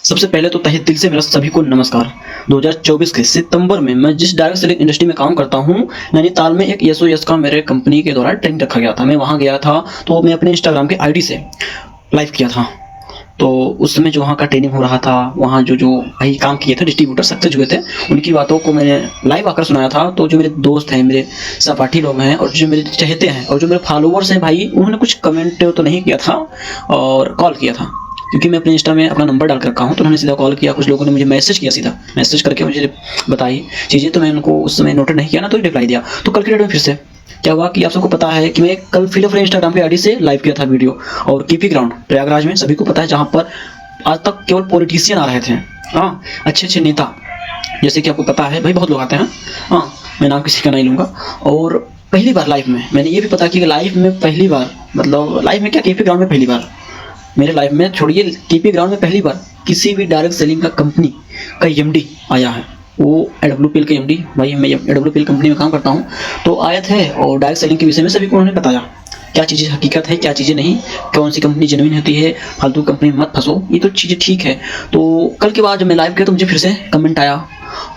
सबसे पहले तो तहे दिल से मेरा सभी को नमस्कार। 2024 के सितंबर में मैं जिस डायरेक्ट सेलिंग इंडस्ट्री में काम करता हूँ, नैनीताल में एक यस का मेरे कंपनी के द्वारा ट्रेनिंग रखा गया था। मैं वहाँ गया था तो मैं अपने इंस्टाग्राम के आईडी से लाइव किया था। तो उस समय जो वहाँ का ट्रेनिंग हो रहा था, वहाँ जो भाई काम किए थे, डिस्ट्रीब्यूटर सक्सेस हुए थे, उनकी बातों को मैंने लाइव आकर सुनाया था। तो जो मेरे दोस्त हैं, मेरे सहपाठी लोग हैं और जो मेरे चहेते हैं और जो मेरे फॉलोअर्स हैं भाई, उन्होंने कुछ कमेंट तो नहीं किया था और कॉल किया था, क्योंकि मैं अपने इंस्टा में अपना नंबर डाल कर रखा हूँ। तो उन्होंने सीधा कॉल किया, कुछ लोगों ने मुझे मैसेज किया, सीधा मैसेज करके मुझे बताई चीज़ें। तो मैं उनको उस समय नोट नहीं किया ना, तो रिप्लाई दिया। तो कल के डेट में फिर से क्या हुआ कि आप सबको पता है कि मैं कल फिर अपने इंस्टाग्राम के आईडी से लाइव किया था वीडियो, और केपी ग्राउंड प्रयागराज में, सभी को पता है, जहाँ पर आज तक केवल पॉलिटिशियन आ रहे थे। हाँ, अच्छे अच्छे नेता, जैसे कि आपको पता है भाई, बहुत लोग आते हैं। हाँ, मैं नाम किसी का नहीं लूँगा। और पहली बार लाइव में मैंने ये भी पता कि लाइव में पहली बार, मतलब लाइव में क्या, केपी ग्राउंड में पहली बार, मेरे लाइफ में छोड़िए, केपी ग्राउंड में पहली बार किसी भी डायरेक्ट सेलिंग का कंपनी का एमडी आया है। वो एडब्ल्यूपीएल के एमडी, भाई मैं एडब्ल्यूपीएल कंपनी में काम करता हूँ, तो आए थे और डायरेक्ट सेलिंग के विषय में सभी को उन्होंने बताया क्या चीज़ें हकीकत है, क्या चीज़ें नहीं, कौन सी कंपनी जेन्युइन होती है, फालतू कंपनी में मत फंसो, ये तो चीज़ें ठीक है। तो कल के बाद जब मैं लाइव किया तो मुझे फिर से कमेंट आया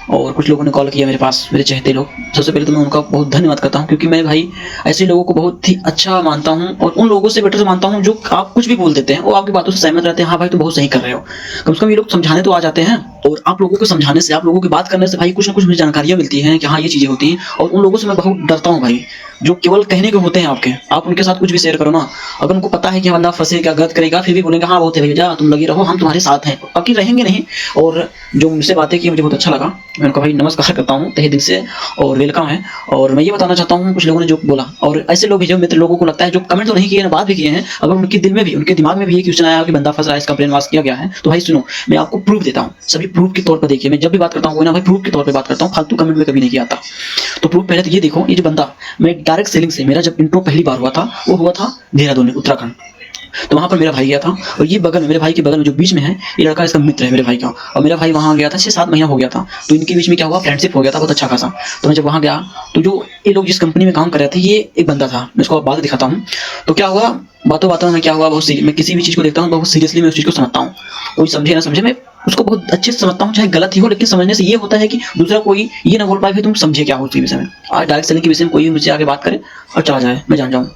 और कुछ लोगों ने कॉल किया मेरे पास, मेरे चाहते लोग। सबसे पहले तो मैं उनका बहुत धन्यवाद करता हूँ, क्योंकि मैं भाई ऐसे लोगों को बहुत ही अच्छा मानता हूँ और उन लोगों से बेटर मानता हूँ जो आप कुछ भी बोल देते हैं, वो आपकी बातों से सहमत रहते हैं। हाँ भाई, तुम बहुत सही कर रहे हो। कम से कम ये लोग समझाने तो आ जाते हैं, और आप लोगों को समझाने से, आप लोगों की बात करने से भाई कुछ ना कुछ मुझे जानकारियाँ मिलती हैं कि हाँ ये चीज़ें होती हैं। और उन लोगों से मैं बहुत डरता हूँ भाई, जो केवल कहने के होते हैं आपके। आप उनके साथ कुछ भी शेयर करो ना, अगर उनको पता है कि बंदा फंसेगा, गलत करेगा, फिर भी बोलेंगे हाँ बहुत है भैया, तुम लगे रहो, हम तुम्हारे साथ हैं, बाकी रहेंगे नहीं। और जो मुझसे बातें की मुझे बहुत अच्छा लगा, मैं उनको भाई नमस्कार करता हूँ तहे दिल से और वेलकम है। और मैं ये बताना चाहता हूँ, कुछ लोगों ने जो बोला, और ऐसे लोग भी जो मित्र लोगों को लगता है, जो कमेंट तो नहीं किए ना, बात भी किए हैं, अगर उनके दिल में भी, उनके दिमाग में भी ये क्वेश्चन आया कि बंदा फंस रहा है, इसका ब्रेन वॉश किया गया है, तो भाई सुनो, मैं आपको प्रूफ देता हूँ। सभी प्रूफ के तौर पर देखिए, मैं जब भी बात करता हूँ ना भाई, प्रूफ के तौर पर बात करता हूँ, फालतू कमेंट में कभी नहीं किया आता। तो प्रूफ पहले तो ये देखो, ये जो बंदा, मैं डायरेक्ट सेलिंग से मेरा जब इंट्रो पहली बार हुआ था, वो हुआ था देहरादून में, उत्तराखंड। तो वहाँ पर मेरा भाई गया था, और ये बगल में, मेरे भाई के बगल में जो बीच में है, ये लड़का इसका मित्र है मेरे भाई का, और मेरा भाई वहाँ गया था, 6-7 महीना हो गया था। तो इनके बीच में क्या हुआ, फ्रेंडशिप हो गया था बहुत अच्छा खासा। तो मैं जब वहाँ गया, तो जो ये लोग जिस कंपनी में काम कर रहे थे, ये एक बंदा था, मैं उसको बाद दिखाता हूँ। तो क्या हुआ, बातों बातों में क्या हुआ, बहुत मैं किसी भी चीज़ को देखता हूँ बहुत सीरियसली, मैं उस चीज़ को समझता हूँ। कोई समझे ना समझे, मैं उसको बहुत अच्छे से समझता हूँ, चाहे गलत ही हो, लेकिन समझने से ये होता है कि दूसरा कोई ये ना बोल पाए तुम समझे क्या हो उसी विषय में। आज डायरेक्ट सेलिंग के विषय में कोई मुझसे आगे बात करे और चला जाए, मैं जान जाऊँ।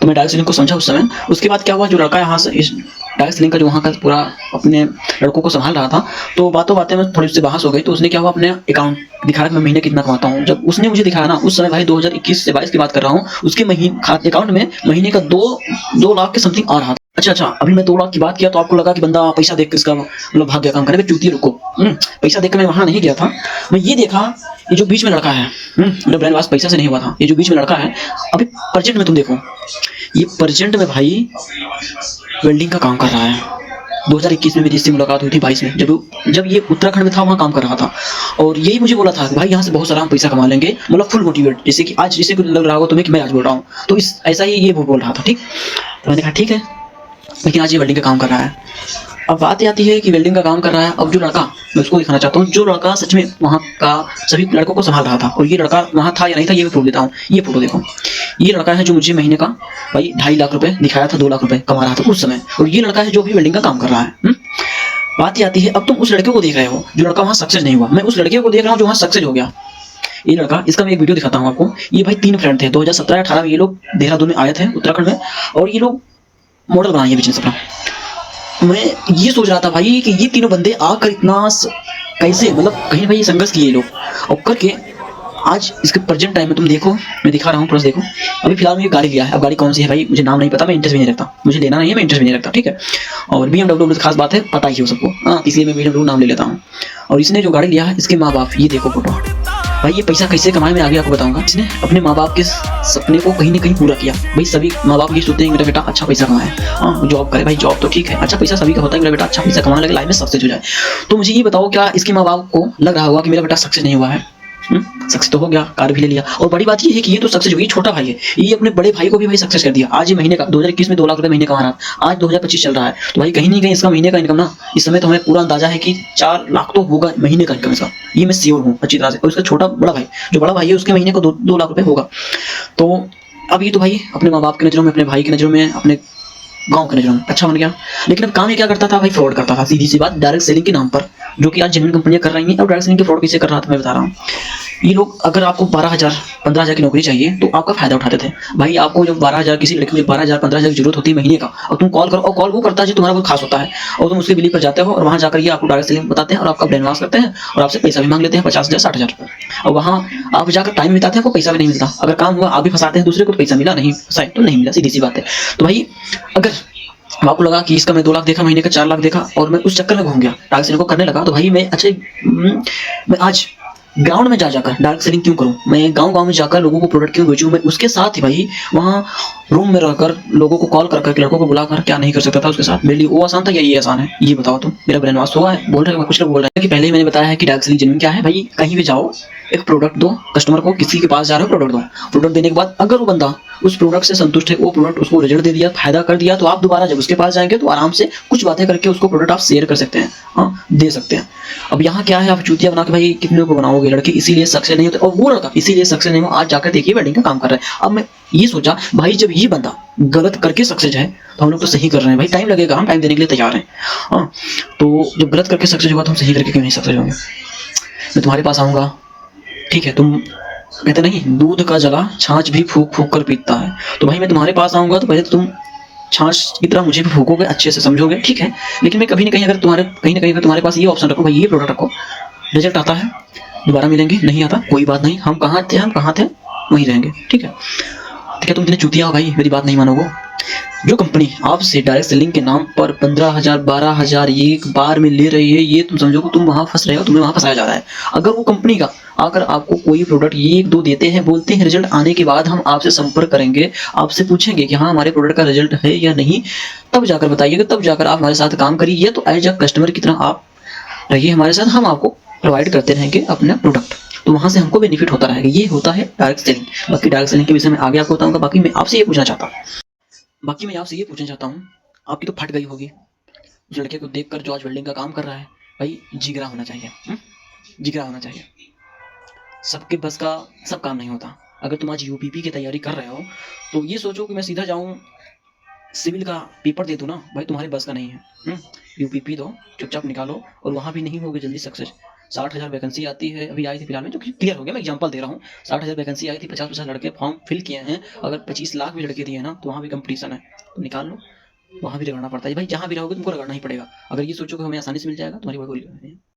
तो मैं डायरेक्ट सेलिंग को समझा उस समय। उसके बाद क्या हुआ, जो लड़का यहाँ से इस डायरेक्ट सेलिंग का जो वहाँ का पूरा अपने लड़कों को संभाल रहा था, तो बातों बातें में थोड़ी सी बहस हो गई। तो उसने क्या हुआ, अपने अकाउंट दिखाया कि मैं महीने कितना कमाता हूँ। जब उसने मुझे दिखाया ना, उस समय भाई 2021 से 22 की बात कर रहा हूँ, उसके अकाउंट में महीने का 2 लाख के समथिंग आ रहा था। अच्छा, अभी मैं 2 लाख की बात किया तो आपको लगा कि बंदा पैसा देख के इसका मतलब भाग गया काम करे, चूतिए रुको। पैसा देख के मैं वहां नहीं गया था। मैं ये देखा, ये जो बीच में लड़का है, मेरा ब्रेन वॉश पैसा से नहीं हुआ था। ये जो बीच में लड़का है, अभी प्रेजेंट में तुम देखो, ये प्रेजेंट में भाई वेल्डिंग का काम कर रहा है। 2021 में मेरी इससे मुलाकात हुई थी, 22 में, जब ये उत्तराखंड में था, वहाँ काम कर रहा था। और यही मुझे बोला था कि भाई यहाँ से बहुत सारा हम पैसा कमा लेंगे, मतलब फुल मोटिवेट, जैसे कि आज जैसे कुछ लग रहा हो तुम्हें कि मैं आज बोल रहा हूँ, तो इस ऐसा ही ये वो बोल रहा था। ठीक, तो मैंने कहा ठीक है, लेकिन आज ये वेल्डिंग का काम कर रहा है। अब बात आती है कि वेल्डिंग का काम कर रहा है। अब जो लड़का, मैं उसको दिखाना चाहता हूँ, जो लड़का सच में वहाँ का सभी लड़कों को संभाल रहा था, और ये लड़का वहाँ था या नहीं था ये भी प्रूफ देता हूँ। ये फोटो देखो, ये लड़का है जो मुझे महीने का भाई 2.5 लाख रुपए दिखाया था, 2 लाख रुपए कमा रहा था उस समय, और ये लड़का है जो भी वेल्डिंग का काम कर रहा है। बात आती है, अब तुम उस लड़के को देख रहे हो जो लड़का वहाँ सक्सेस नहीं हुआ, मैं उस लड़के को देख रहा हूँ जो वहाँ सक्सेस हो गया। ये लड़का, इसका मैं एक वीडियो दिखाता हूँ आपको। ये भाई 3 फ्रेंड थे, 2017-18 में ये लोग देहरादून में आए थे, उत्तराखंड में, और ये लोग मॉडल बनाए बिजनेस अपना। मैं ये सोच रहा था भाई कि ये तीनों बंदे आकर इतना कैसे, मतलब कहीं भाई संघर्ष किए लोग, और करके आज इसके प्रेजेंट टाइम में तुम देखो, मैं दिखा रहा हूँ प्लस देखो। अभी फिलहाल मैं गाड़ी लिया है, अब गाड़ी कौन सी है भाई मुझे नाम नहीं पता, मैं इंटरेस्ट भी नहीं रखता, मुझे लेना नहीं है, मैं इंटरेस्ट भी नहीं रखता, ठीक है। और BMW खास बात है, पता ही हो सबको, हाँ, इसलिए मैं BMW नाम ले लेता हूँ। और इसने जो गाड़ी लिया है, इसके माँ बाप, ये देखो फोटो भाई, ये पैसा कैसे कमाए मैं आगे आपको बताऊंगा। इसने अपने माँ बाप के सपने को कहीं ना कहीं पूरा किया। भाई सभी माँ बाप ये सोचते हैं मेरा बेटा अच्छा पैसा कमाए, हाँ जॉब करे, भाई जॉब तो ठीक है, अच्छा पैसा सभी का होता है, मेरा बेटा अच्छा पैसा कमाने लगे, लाइफ में सक्सेस हो जाए। तो मुझे ये बताओ, क्या इसके माँ बाप को लग रहा होगा कि मेरा बेटा सक्सेस नहीं हुआ है? सक्सेस तो हो गया, कार भी ले लिया, और बड़ी बात ये है कि ये तो सक्सेस हुई, छोटा भाई है, ये अपने बड़े भाई को भी भाई सक्सेस कर दिया। आज ये महीने का 2021 में 2 लाख रुपए महीने कमा रहा है, आज 2025 चल रहा है, तो भाई कहीं नहीं कहीं इसका महीने का इनकम ना, इस समय तो हमें पूरा अंदाजा है कि 4 लाख तो होगा महीने का इनकम इसका, ये मैं श्योर हूँ अच्छी तरह से। और उसका छोटा बड़ा भाई, जो बड़ा भाई है, उसके महीने को 2 लाख रुपए होगा। तो अब ये तो भाई अपने माँ बाप की नज़रों में, अपने भाई की नज़रों में, अपने गाँव के नजरों में अच्छा बन गया। लेकिन अब काम ये क्या करता था भाई, फ्रॉड करता था, सीधी सी बात, डायरेक्ट सेलिंग के नाम पर, जो कि आज जेन्युइन कंपनियां कर रही हैं। और डायरेक्ट सेलिंग के फ्रॉड कैसे कर रहा था मैं बता रहा हूँ। ये लोग, अगर आपको 12,000 15,000 की नौकरी चाहिए तो आपका फायदा उठाते थे भाई। आपको जब 12,000, किसी लड़की को 12,000 15,000 की जरूरत होती है महीने का, और तुम कॉल करो, और कॉल वो करता है जो तुम्हारा कोई खास होता है, और तुम उसके बिलीव पर जाते हो, और वहां जाकर ये आपको डायरेक्ट सेलिंग बताते हैं और आपका ब्रेन वॉश करते हैं और आपसे पैसा भी मांग लेते हैं 50,000 60,000 रुपये। और वहां आप जाकर टाइम बिताते हैं, आपको पैसा भी नहीं मिलता। अगर काम हुआ आप भी फंसाते हैं दूसरे को, तो पैसा मिला, नहीं फंसाए तो नहीं मिला, सीधी सी बात है। तो भाई अगर आपको लगा कि इसका मैं 2 लाख देखा, महीने का 4 लाख देखा, और मैं उस चक्कर में घूम गया, डायरेक्ट सेलिंग को करने लगा, तो भाई मैं मैं आज ग्राउंड में जाकर डायरेक्ट सेलिंग क्यों करूं, मैं गांव-गांव में जाकर लोगों को प्रोडक्ट क्यों बेचूं, मैं उसके साथ ही भाई वहां रूम में रहकर लोगों को कॉल कर लड़कों को बुलाकर क्या नहीं कर सकता था उसके साथ। मेरे लिए वो आसान था या ये आसान है, ये बताओ तुम। मेरा ब्रेन वॉश हुआ है, बोल रहे हैं, कुछ लोग बोल रहे हैं कि पहले ही मैंने बताया है कि डायरेक्ट सेलिंग जेन्युइन क्या है। भाई कहीं भी जाओ, एक प्रोडक्ट दो कस्टमर को, किसी के पास जा रहे हो प्रोडक्ट दो, प्रोडक्ट देने के बाद अगर वो बंदा उस प्रोडक्ट से संतुष्ट है, वो प्रोडक्ट उसको रिजल्ट दे दिया, फायदा कर दिया, तो आप दोबारा जब उसके पास जाएंगे तो आराम से कुछ बातें करके उसको प्रोडक्ट आप शेयर कर सकते हैं, हाँ दे सकते हैं। अब यहाँ क्या है, आप चूतिया बना के भाई कितने को बनाओगे, लड़के इसीलिए सक्सेस नहीं होते, और वो लड़का इसीलिए सक्सेस नहीं हो, आज जाकर देखिए वेडिंग का काम कर रहा है। अब मैं ये सोचा भाई, जब ये बंदा गलत करके सक्सेस है तो हम लोग तो सही कर रहे हैं भाई, टाइम लगेगा, हम टाइम देने के लिए तैयार हैं, हाँ। तो जब गलत करके सक्सेस होगा तो हम सही करके क्यों नहीं सक्सेस होंगे। मैं तुम्हारे पास आऊंगा, ठीक है, तुम कहते नहीं दूध का जला छाछ भी फूक फूक कर पीता है, तो भाई मैं तुम्हारे पास आऊंगा तो पहले तो तुम छाछ की तरह मुझे भी फूकोगे, अच्छे से समझोगे, ठीक है। लेकिन मैं कहीं ना कहीं अगर तुम्हारे पास ये ऑप्शन रखो भाई, ये प्रोडक्ट रखो, रिजल्ट आता है दोबारा मिलेंगे, नहीं आता कोई बात नहीं, हम कहाँ थे वहीं रहेंगे, ठीक है। ठीक है, तुम इतने चूतिया हो भाई, मेरी बात नहीं मानोगे। जो कंपनी आपसे डायरेक्ट सेलिंग के नाम पर 15,000 12,000 एक बार में ले रही है, ये तुम समझोगे तुम वहां फंस रहे हो, तुम्हें वहां फंसाया जा रहा है। अगर वो कंपनी का अगर आपको कोई प्रोडक्ट एक दो देते हैं, बोलते हैं रिजल्ट आने के बाद हम आपसे संपर्क करेंगे, आपसे पूछेंगे कि हाँ हमारे प्रोडक्ट का रिजल्ट है या नहीं, तब जाकर बताइएगा, तब जाकर आप हमारे साथ काम करिए, तो एज अ कस्टमर की तरह आप रहिए हमारे साथ, हम आपको प्रोवाइड करते रहेंगे अपना प्रोडक्ट, तो वहां से हमको बेनिफिट होता रहेगा। ये होता है डायरेक्ट सेलिंग। बाकी डायरेक्ट सेलिंग के विषय में आगे आपको बताऊंगा। बाकी मैं आपसे ये पूछना चाहता हूँ, आपकी तो फट गई होगी उस लड़के को देखकर जो आज वेल्डिंग का काम कर रहा है। भाई जिगरा होना चाहिए, जिगरा होना चाहिए। सबके बस का सब काम नहीं होता। अगर तुम आज यूपीपी की तैयारी कर रहे हो तो ये सोचो कि मैं सीधा जाऊं सिविल का पेपर दे दूं ना, भाई तुम्हारे बस का नहीं है। यूपीपी दो, चुपचाप निकालो, और वहां भी नहीं होगे जल्दी सक्सेस। 60,000 वैकेंसी आती है, अभी आई थी फिलहाल में, जो क्लियर हो गया, मैं एग्जांपल दे रहा हूँ। 60,000 वैकेंसी आई थी, 50-50 लड़के फॉर्म फिल किए हैं, अगर 25 लाख भी लड़के दिए ना तो वहाँ भी कंपटीशन है, तो निकाल लो। वहाँ भी रगड़ना पड़ता है भाई, जहाँ भी रहोगे तुमको रगड़ना ही पड़ेगा। अगर ये सोचो कि हमें आसानी से मिल जाएगा, तुम्हारी कोई नहीं है।